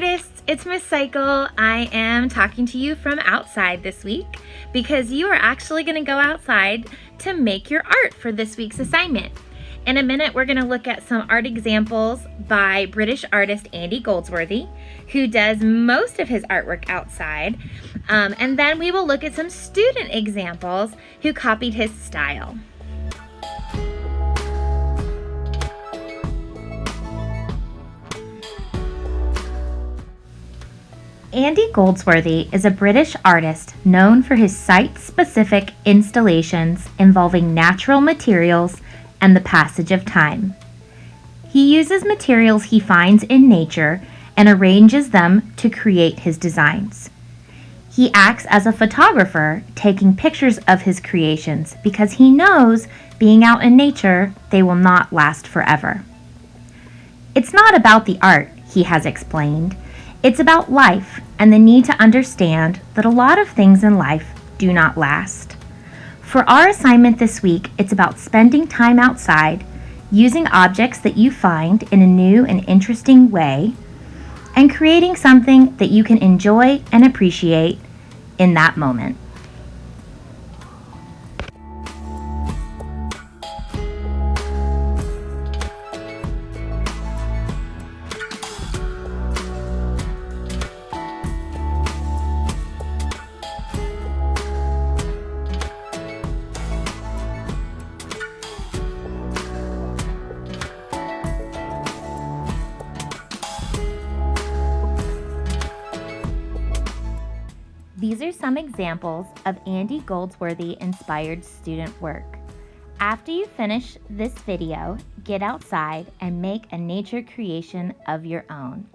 artists, it's Miss Cycle. I am talking to you from outside this week because you are actually going to go outside to make your art for this week's assignment. In a minute, we're going to look at some art examples by British artist Andy Goldsworthy, who does most of his artwork outside. And then we will look at some student examples who copied his style. Andy Goldsworthy is a British artist known for his site-specific installations involving natural materials and the passage of time. He uses materials he finds in nature and arranges them to create his designs. He acts as a photographer, taking pictures of his creations because he knows, being out in nature, they will not last forever. It's not about the art, he has explained. It's about life and the need to understand that a lot of things in life do not last. For our assignment this week, it's about spending time outside, using objects that you find in a new and interesting way, and creating something that you can enjoy and appreciate in that moment. These are some examples of Andy Goldsworthy-inspired student work. After you finish this video, get outside and make a nature creation of your own.